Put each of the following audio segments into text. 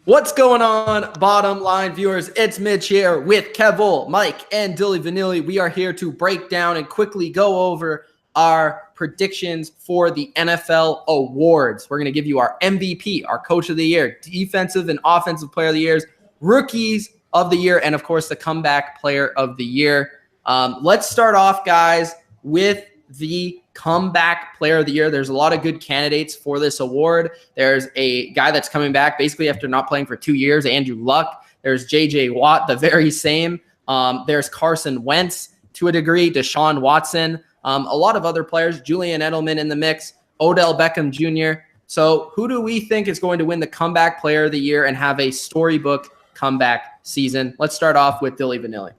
What's going on, bottom line viewers? It's Mitch here with Kevole, Mike, and Dilly Vanilli. We are here to break down and quickly go over our predictions for the NFL awards. We're going to give you our MVP, our Coach of the Year, Defensive and Offensive Player of the Years, Rookies of the Year, and of course the Comeback Player of the Year. Let's start off, guys, with the Comeback Player of the Year. There's a lot of good candidates for this award. There's a guy that's coming back basically after not playing for 2 years, Andrew Luck. There's J.J. Watt, the very same. There's Carson Wentz to a degree, Deshaun Watson, a lot of other players, Julian Edelman in the mix, Odell Beckham Jr. So who do we think is going to win the Comeback Player of the Year and have a storybook comeback season? Let's start off with Dilly Vanilli.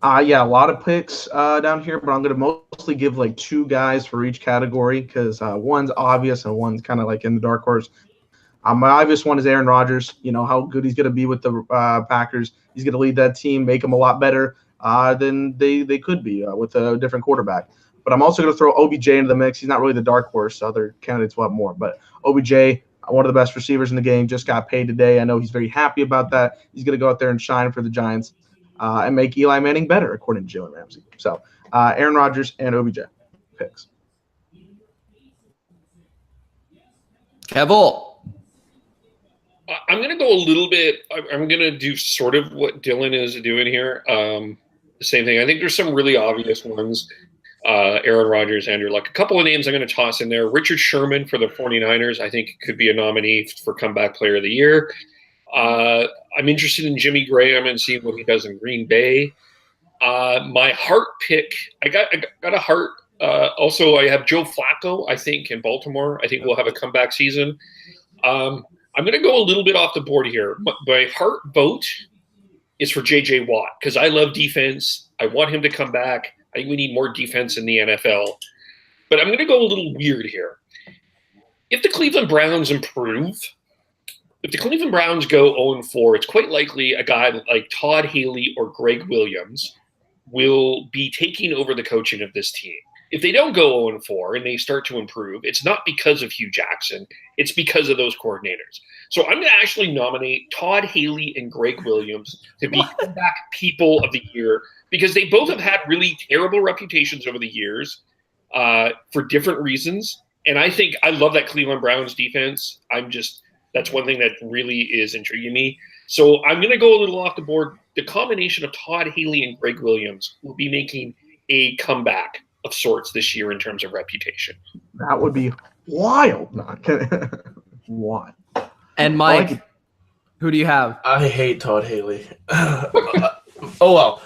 Yeah, a lot of picks down here, but I'm going to mostly give like two guys for each category because one's obvious and one's kind of like in the dark horse. My obvious one is Aaron Rodgers. You know how good he's going to be with the Packers. He's going to lead that team, make them a lot better than they could be with a different quarterback. But I'm also going to throw OBJ into the mix. He's not really the dark horse. Other candidates will have more. But OBJ, one of the best receivers in the game, just got paid today. I know he's very happy about that. He's going to go out there and shine for the Giants. And make Eli Manning better, according to Jalen Ramsey. So, Aaron Rodgers and OBJ picks. Kevole. I'm going to go a little bit – I'm going to do sort of what Dylan is doing here. The same thing. I think there's some really obvious ones. Aaron Rodgers, Andrew Luck. A couple of names I'm going to toss in there. Richard Sherman for the 49ers, I think could be a nominee for Comeback Player of the Year. I'm interested in Jimmy Graham and seeing what he does in Green Bay. My heart pick, I got a heart. Also, I have Joe Flacco, I think, in Baltimore. I think we'll have a comeback season. I'm going to go a little bit off the board here. My heart vote is for J.J. Watt because I love defense. I want him to come back. I think we need more defense in the NFL. But I'm going to go a little weird here. If the Cleveland Browns improve – if the Cleveland Browns go 0-4, it's quite likely a guy like Todd Haley or Greg Williams will be taking over the coaching of this team. If they don't go 0-4 and they start to improve, it's not because of Hugh Jackson. It's because of those coordinators. So I'm going to actually nominate Todd Haley and Greg Williams to be Comeback People of the Year because they both have had really terrible reputations over the years for different reasons. And I think I love that Cleveland Browns defense. That's one thing that really is intriguing me. So I'm going to go a little off the board. The combination of Todd Haley and Greg Williams will be making a comeback of sorts this year in terms of reputation. That would be wild. Wild. And Mike, who do you have? I hate Todd Haley. Oh, well.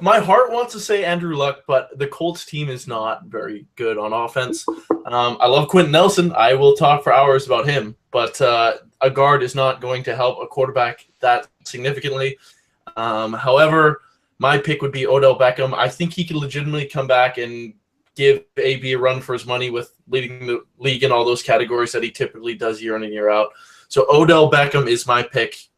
My heart wants to say Andrew Luck, but the Colts team is not very good on offense. I love Quentin Nelson. I will talk for hours about him, but a guard is not going to help a quarterback that significantly. However, my pick would be Odell Beckham. I think he can legitimately come back and give AB a run for his money with leading the league in all those categories that he typically does year in and year out. So Odell Beckham is my pick.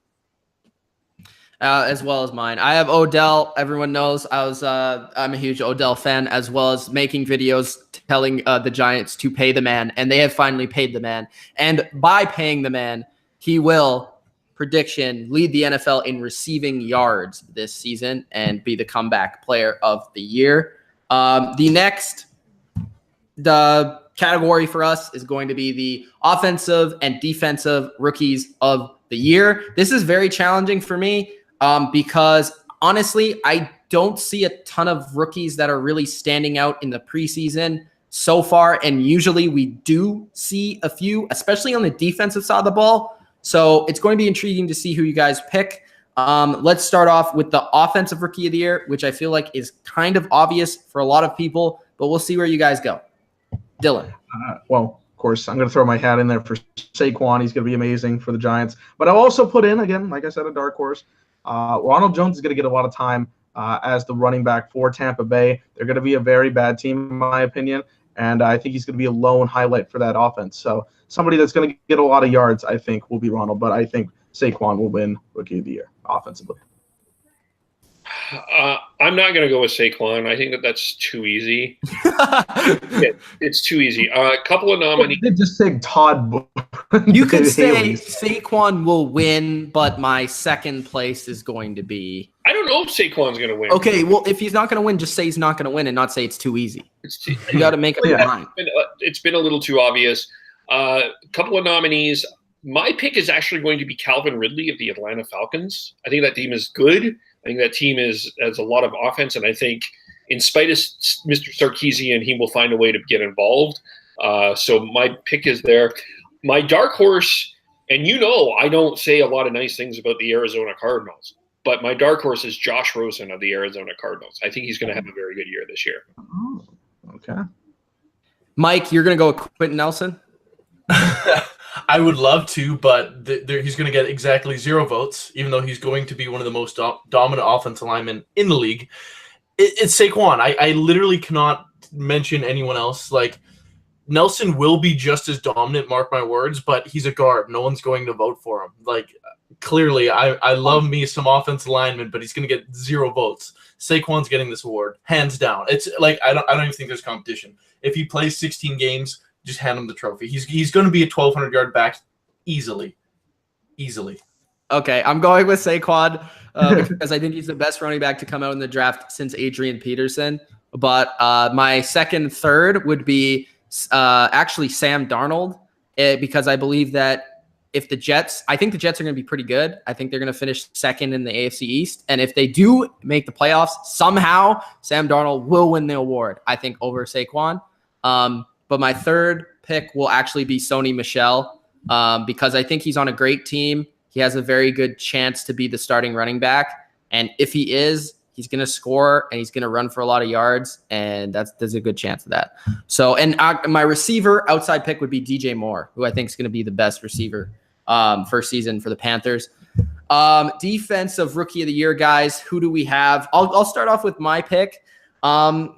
As well as mine. I have Odell. Everyone knows I'm a huge Odell fan, as well as making videos telling the Giants to pay the man, and they have finally paid the man. And by paying the man, he will, prediction, lead the NFL in receiving yards this season and be the Comeback Player of the Year. The category for us is going to be the Offensive and Defensive Rookies of the Year. This is very challenging for me. Because honestly, I don't see a ton of rookies that are really standing out in the preseason so far. And usually we do see a few, especially on the defensive side of the ball. So it's going to be intriguing to see who you guys pick. Let's start off with the Offensive Rookie of the Year, which I feel like is kind of obvious for a lot of people, but we'll see where you guys go. Dylan. Well, of course, I'm going to throw my hat in there for Saquon. He's going to be amazing for the Giants. But I'll also put in, again, like I said, a dark horse. Ronald Jones is going to get a lot of time as the running back for Tampa Bay. They're going to be a very bad team, in my opinion, and I think he's going to be a lone highlight for that offense. So somebody that's going to get a lot of yards, I think, will be Ronald, but I think Saquon will win Rookie of the Year offensively. I'm not going to go with Saquon. I think that's too easy. It's too easy. A couple of nominees. They just say Todd. You could say Saquon will win, but my second place is going to be. I don't know if Saquon's going to win. Okay, well, if he's not going to win, just say he's not going to win and not say it's too easy. You got to make up your mind. It's been a little too obvious. A couple of nominees. My pick is actually going to be Calvin Ridley of the Atlanta Falcons. I think that team is good. I think that team has a lot of offense, and I think in spite of Mr. Sarkisian, he will find a way to get involved. So my pick is there. My dark horse, and I don't say a lot of nice things about the Arizona Cardinals, but my dark horse is Josh Rosen of the Arizona Cardinals. I think he's going to have a very good year this year. Oh, okay. Mike, you're going to go with Quentin Nelson? I would love to, but he's going to get exactly 0 votes, even though he's going to be one of the most dominant offensive linemen in the league. It's Saquon. I literally cannot mention anyone else. Like, Nelson will be just as dominant, mark my words, but he's a guard. No one's going to vote for him. Like, clearly, I love me some offensive linemen, but he's going to get 0 votes. Saquon's getting this award, hands down. It's like I don't even think there's competition. If he plays 16 games, just hand him the trophy. He's going to be a 1,200-yard back easily. Okay, I'm going with Saquon because I think he's the best running back to come out in the draft since Adrian Peterson. But my second, third would be actually Sam Darnold because I believe that I think the Jets are going to be pretty good. I think they're going to finish second in the AFC East. And if they do make the playoffs, somehow Sam Darnold will win the award, I think, over Saquon. But my third pick will actually be Sony Michel because I think he's on a great team. He has a very good chance to be the starting running back. And if he is, he's going to score and he's going to run for a lot of yards. And there's a good chance of that. So, and my receiver outside pick would be DJ Moore, who I think is going to be the best receiver first season for the Panthers. Defensive rookie of the year, guys. Who do we have? I'll start off with my pick.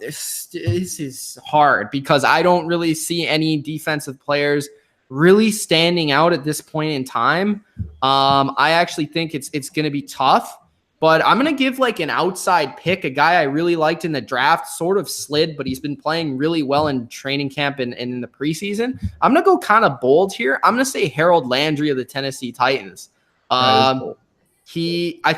This is hard because I don't really see any defensive players really standing out at this point in time. I actually think it's going to be tough, but I'm going to give like an outside pick, a guy I really liked in the draft, sort of slid, but he's been playing really well in training camp and in the preseason. I'm going to go kind of bold here. I'm going to say Harold Landry of the Tennessee Titans. I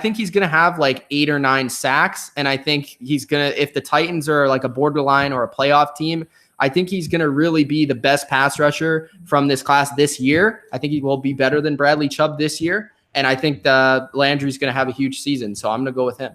think he's going to have like 8 or 9 sacks. And I think he's going to, if the Titans are like a borderline or a playoff team, I think he's going to really be the best pass rusher from this class this year. I think he will be better than Bradley Chubb this year. And I think Landry's going to have a huge season. So I'm going to go with him.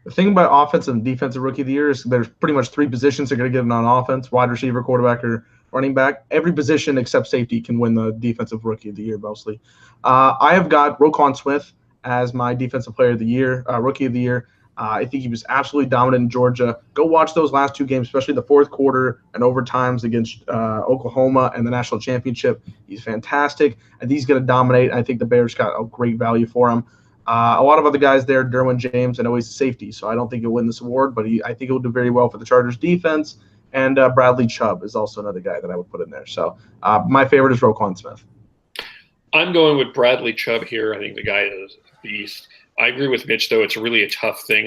The thing about offensive and defensive rookie of the year is there's pretty much 3 positions that are going to get it on offense: wide receiver, quarterback, or running back. Every position except safety can win the defensive rookie of the year mostly. I have got Roquan Smith as my defensive player of the year, rookie of the year. I think he was absolutely dominant in Georgia. Go watch those last 2 games, especially the fourth quarter and overtimes against Oklahoma and the national championship. He's fantastic. I think he's going to dominate. I think the Bears got a great value for him. A lot of other guys there, Derwin James, and always safety. So I don't think he'll win this award, but I think he'll do very well for the Chargers defense. And Bradley Chubb is also another guy that I would put in there. So my favorite is Roquan Smith. I'm going with Bradley Chubb here. I think the guy is a beast. I agree with Mitch, though. It's really a tough thing.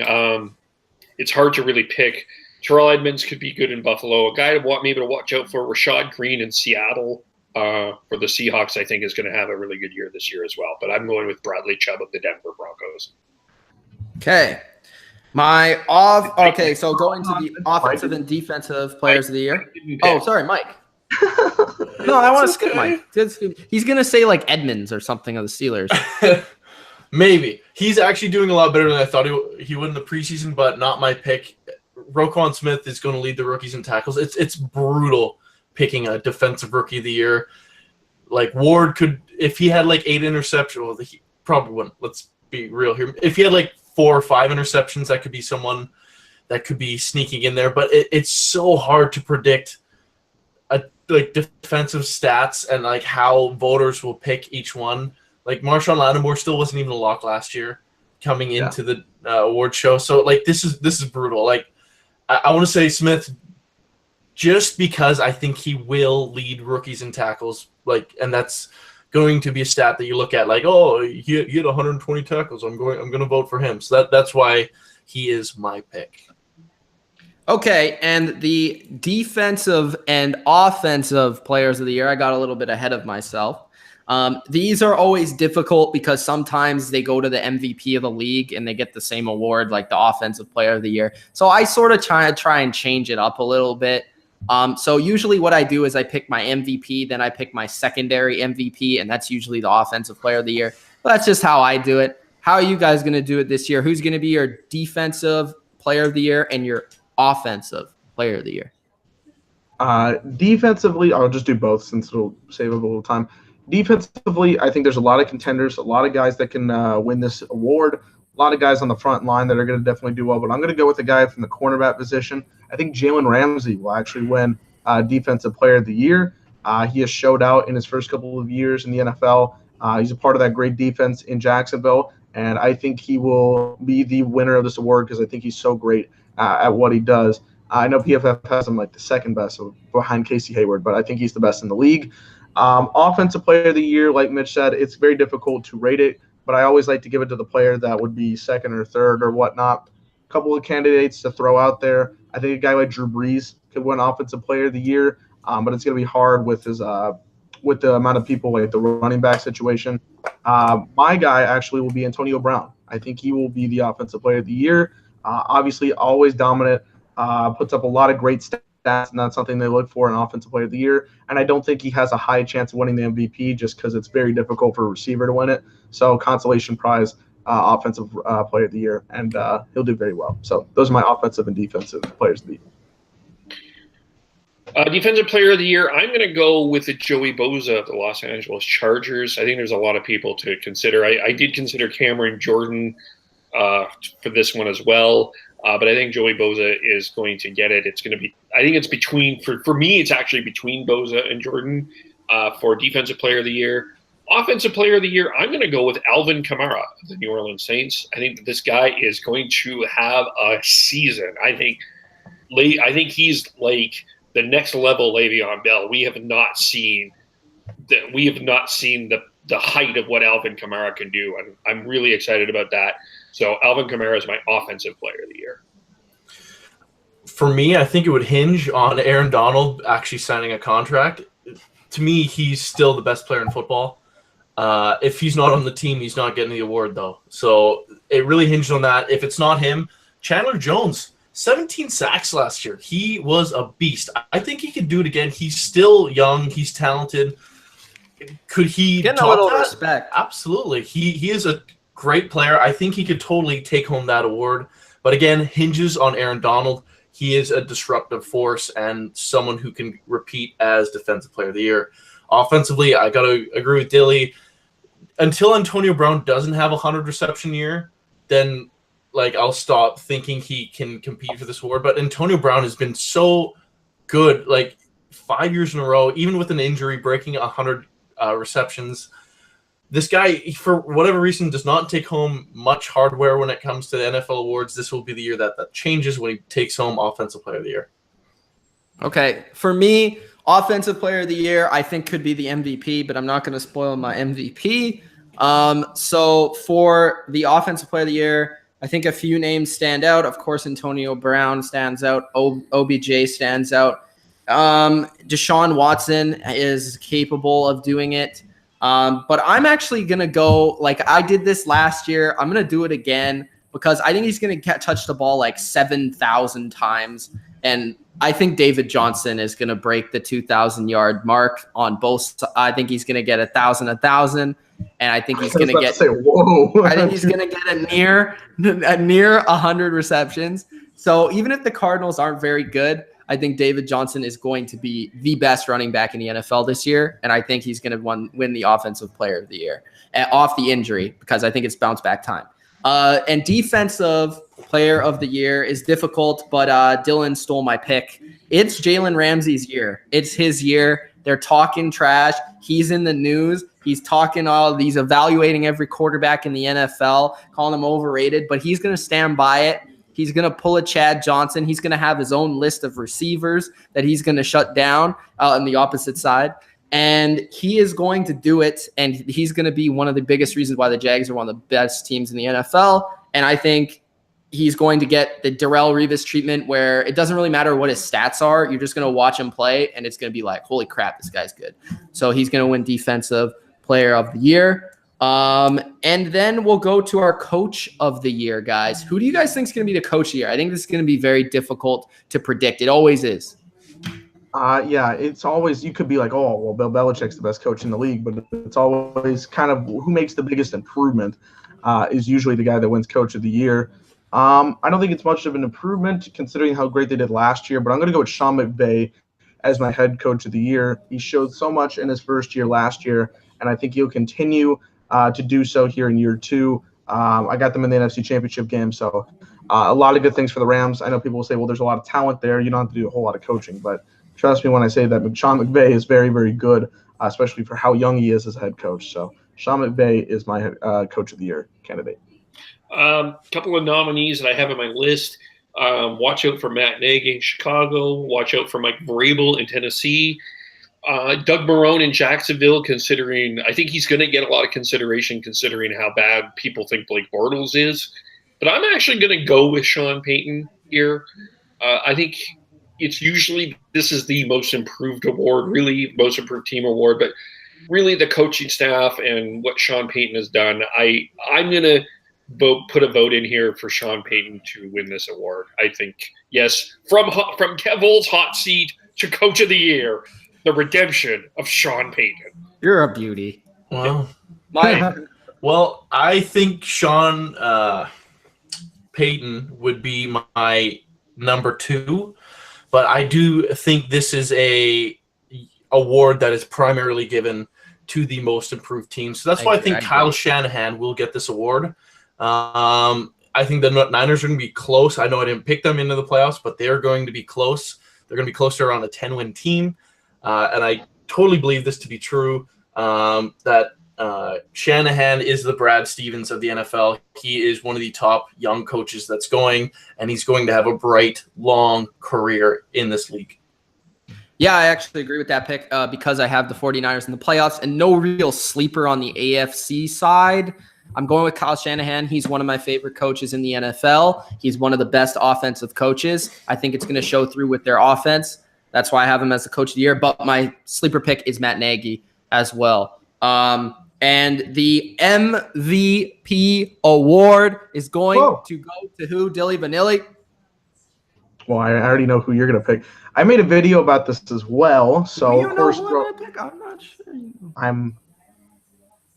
It's hard to really pick. Terrell Edmonds could be good in Buffalo. A guy to watch out for, Rashad Green in Seattle for the Seahawks, I think, is going to have a really good year this year as well. But I'm going with Bradley Chubb of the Denver Broncos. Okay. So going to the offensive and defensive players of the year. Oh, sorry, Mike. No, I want to skip Mike. He's going to say like Edmonds or something of the Steelers. Maybe. He's actually doing a lot better than I thought he would in the preseason, but not my pick. Roquan Smith is going to lead the rookies in tackles. It's brutal picking a defensive rookie of the year. Like Ward could, if he had like 8 interceptions, well, he probably wouldn't. Let's be real here. If he had like 4 or 5 interceptions, that could be someone that could be sneaking in there. But it's so hard to predict like defensive stats and like how voters will pick each one. Like Marshawn Lattimore still wasn't even a lock last year coming into the award show. So like this is brutal. Like I want to say Smith just because I think he will lead rookies in tackles. Like, and that's going to be a stat that you look at like, oh, he had 120 tackles. I'm going to vote for him. So that's why He is my pick. Okay, and the defensive and offensive players of the year, I got a little bit ahead of myself. These are always difficult because sometimes they go to the MVP of the league and they get the same award, like the offensive player of the year. So I sort of try and change it up a little bit. So usually what I do is I pick my MVP, then I pick my secondary MVP, and that's usually the offensive player of the year. But that's just how I do it. How are you guys going to do it this year? Who's going to be your defensive player of the year and your offensive player of the year? Defensively, I'll just do both since it'll save a little time. Defensively, I think there's a lot of contenders, a lot of guys that can win this award, a lot of guys on the front line that are going to definitely do well. But I'm going to go with the guy from the cornerback position. I think Jalen Ramsey will actually win Defensive Player of the Year. He has showed out in his first couple of years in the NFL. He's a part of that great defense in Jacksonville, and I think he will be the winner of this award because I think he's so great at what he does. I know PFF has him like the second best behind Casey Hayward, but I think he's the best in the league. Offensive Player of the Year, like Mitch said, it's very difficult to rate it, but I always like to give it to the player that would be second or third or whatnot. A couple of candidates to throw out there. I think a guy like Drew Brees could win Offensive Player of the Year, but it's going to be hard with his with the amount of people, like the running back situation. My guy actually will be Antonio Brown. I think he will be the Offensive Player of the Year. Obviously, always dominant, puts up a lot of great stats, and that's something they look for in Offensive Player of the Year. And I don't think he has a high chance of winning the MVP just because it's very difficult for a receiver to win it. So consolation prize, Offensive Player of the Year, and he'll do very well. So those are my offensive and defensive players of the year. Defensive Player of the Year, I'm going to go with the Joey Bosa of the Los Angeles Chargers. I think there's a lot of people to consider. I did consider Cameron Jordan for this one as well, but I think Joey Bosa is going to get it. It's going to be, I think it's between, for me, it's actually between Bosa and Jordan for Defensive Player of the Year. Offensive Player of the Year, I'm going to go with Alvin Kamara of the New Orleans Saints. I think that this guy is going to have a season. I think he's like the next level Le'Veon Bell. We have not seen the height of what Alvin Kamara can do, and I'm really excited about that. So Alvin Kamara is my Offensive Player of the Year. For me, I think it would hinge on Aaron Donald actually signing a contract. To me, he's still the best player in football. If he's not on the team, he's not getting the award, though. So it really hinged on that. If it's not him, Chandler Jones, 17 sacks last year. He was a beast. I think he can do it again. He's still young. He's talented. Could he get a top little that? respect? Absolutely. He is a great player. I think he could totally take home that award. But again, hinges on Aaron Donald. He is a disruptive force and someone who can repeat as Defensive Player of the Year. Offensively, I got to agree with Dilly. Until Antonio Brown doesn't have a 100 reception year, then I'll stop thinking he can compete for this award. But Antonio Brown has been so good, 5 years in a row, even with an injury, breaking 100 receptions. This guy, for whatever reason, does not take home much hardware when it comes to the NFL awards. This will be the year that changes when he takes home Offensive Player of the Year. Okay, for me, Offensive Player of the Year, I think could be the MVP, but I'm not going to spoil my MVP. So for the Offensive Player of the Year, I think a few names stand out. Of course, Antonio Brown stands out. OBJ stands out. Deshaun Watson is capable of doing it. But I'm actually going to go, like I did this last year. I'm going to do it again because I think he's going to touch the ball 7,000 times. And I think David Johnson is going to break the 2,000-yard mark on both. I think he's going to get 1,000, and I think he's going to get. I think he's going to get a near 100 receptions. So even if the Cardinals aren't very good, I think David Johnson is going to be the best running back in the NFL this year, and I think he's going to win the Offensive Player of the Year off the injury because I think it's bounce back time. And Defensive Player of the Year is difficult, but Dylan stole my pick. It's Jalen Ramsey's year. It's his year. They're talking trash. He's in the news. He's he's evaluating every quarterback in the NFL, calling them overrated, but he's going to stand by it. He's going to pull a Chad Johnson. He's going to have his own list of receivers that he's going to shut down on the opposite side. And he is going to do it, and he's going to be one of the biggest reasons why the Jags are one of the best teams in the NFL. And I think he's going to get the Darrelle Revis treatment where it doesn't really matter what his stats are. You're just going to watch him play, and it's going to be like, holy crap, this guy's good. So he's going to win Defensive Player of the Year. And then we'll go to our Coach of the Year, guys. Who do you guys think is going to be the Coach of the Year? I think this is going to be very difficult to predict. It always is. Yeah, it's always, you could be like, oh, well, Bill Belichick's the best coach in the league, but it's always kind of who makes the biggest improvement is usually the guy that wins Coach of the Year. I don't think it's much of an improvement considering how great they did last year, but I'm going to go with Sean McVay as my head coach of the year. He showed so much in his first year last year, and I think he'll continue to do so here in year 2. I got them in the NFC Championship game, so a lot of good things for the Rams. I know people will say, well, there's a lot of talent there. You don't have to do a whole lot of coaching, but trust me when I say that Sean McVay is very, very good, especially for how young he is as a head coach. So Sean McVay is my Coach of the Year candidate. Couple of nominees that I have on my list. Watch out for Matt Nagy in Chicago. Watch out for Mike Vrabel in Tennessee. Doug Marrone in Jacksonville, considering I think he's going to get a lot of consideration considering how bad people think Blake Bortles is. But I'm actually going to go with Sean Payton here. I think it's usually this is the most improved award, really most improved team award, but really the coaching staff and what Sean Payton has done. I'm going to put a vote in here for Sean Payton to win this award. I think, yes, from Kevole's hot seat to Coach of the Year, the redemption of Sean Payton. You're a beauty. Wow. Mike. Well, I think Sean Payton would be my number 2. But I do think this is a award that is primarily given to the most improved team. So that's why I think Kyle Shanahan will get this award. I think the Niners are going to be close. I know I didn't pick them into the playoffs, but they're going to be close. They're going to be close to around a 10-win team. And I totally believe this to be true, that Shanahan is the Brad Stevens of the NFL. He is one of the top young coaches that's going, and he's going to have a bright, long career in this league. Yeah, I actually agree with that pick because I have the 49ers in the playoffs and no real sleeper on the AFC side. I'm going with Kyle Shanahan. He's one of my favorite coaches in the NFL. He's one of the best offensive coaches. I think it's going to show through with their offense. That's why I have him as the Coach of the Year. But my sleeper pick is Matt Nagy as well. And the MVP award is going to go to who, Dilly Vanilli? Well, I already know who you're going to pick. I made a video about this as well. So, of course, I'm not sure.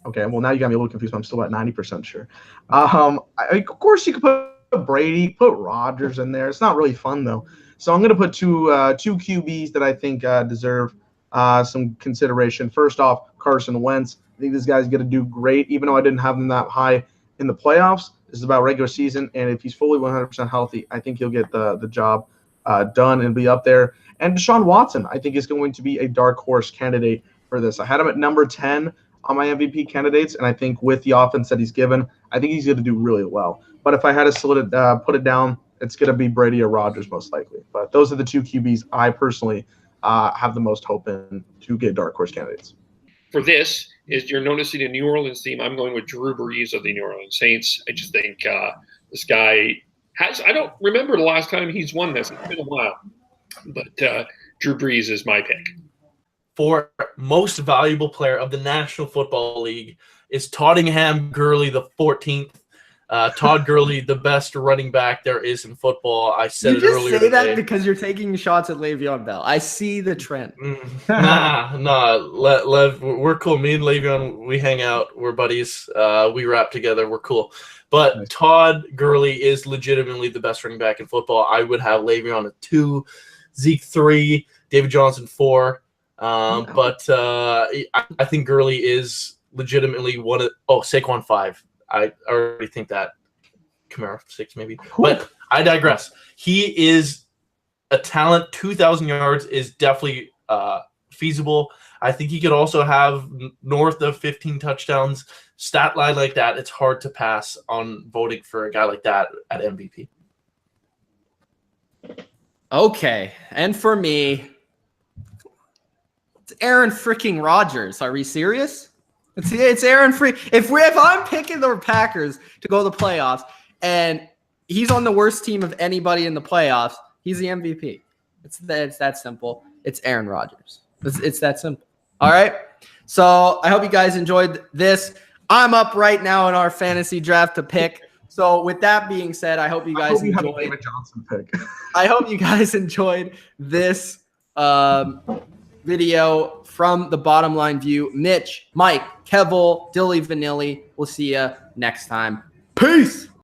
Okay, well, now you got me a little confused, but I'm still at 90% sure. Of course, you could put Brady, put Rodgers in there. It's not really fun, though. So I'm going to put two QBs that I think deserve some consideration. First off, Carson Wentz. I think this guy's going to do great, even though I didn't have him that high in the playoffs. This is about regular season, and if he's fully 100% healthy, I think he'll get the job done and be up there. And Deshaun Watson, I think, is going to be a dark horse candidate for this. I had him at number 10 on my MVP candidates, and I think with the offense that he's given, I think he's going to do really well. But if I had to put it down, it's going to be Brady or Rodgers most likely. But those are the two QBs I personally have the most hope in to get dark horse candidates. For this, is you're noticing a New Orleans theme. I'm going with Drew Brees of the New Orleans Saints. I just think this guy has – I don't remember the last time he's won this. It's been a while. But Drew Brees is my pick. For most valuable player of the National Football League is Tottenham Gurley, the 14th. Todd Gurley, the best running back there is in football. I said it earlier. You just say that today. because you're taking shots at Le'Veon Bell. I see the trend. Lev, we're cool. Me and Le'Veon, we hang out. We're buddies. We rap together. We're cool. But nice. Todd Gurley is legitimately the best running back in football. I would have Le'Veon at 2, Zeke 3, David Johnson 4. But I think Gurley is legitimately one of Saquon 5. I already think that Kamara 6 maybe. But I digress. He is a talent. 2,000 yards is definitely feasible. I think he could also have north of 15 touchdowns. Stat line like that, it's hard to pass on voting for a guy like that at MVP. Okay. And for me, it's Aaron freaking Rodgers. Are we serious? It's Aaron Free. If I'm picking the Packers to go to the playoffs, and he's on the worst team of anybody in the playoffs. He's the MVP. It's that simple. It's Aaron Rodgers. It's that simple. All right. So I hope you guys enjoyed this. I'm up right now in our fantasy draft to pick. So with that being said, I hope you guys enjoyed. Have a David Johnson pick. I hope you guys enjoyed this video from the Bottom Line View. Mitch, Mike, Kevole, Dilly Vanilli. We'll see you next time. Peace.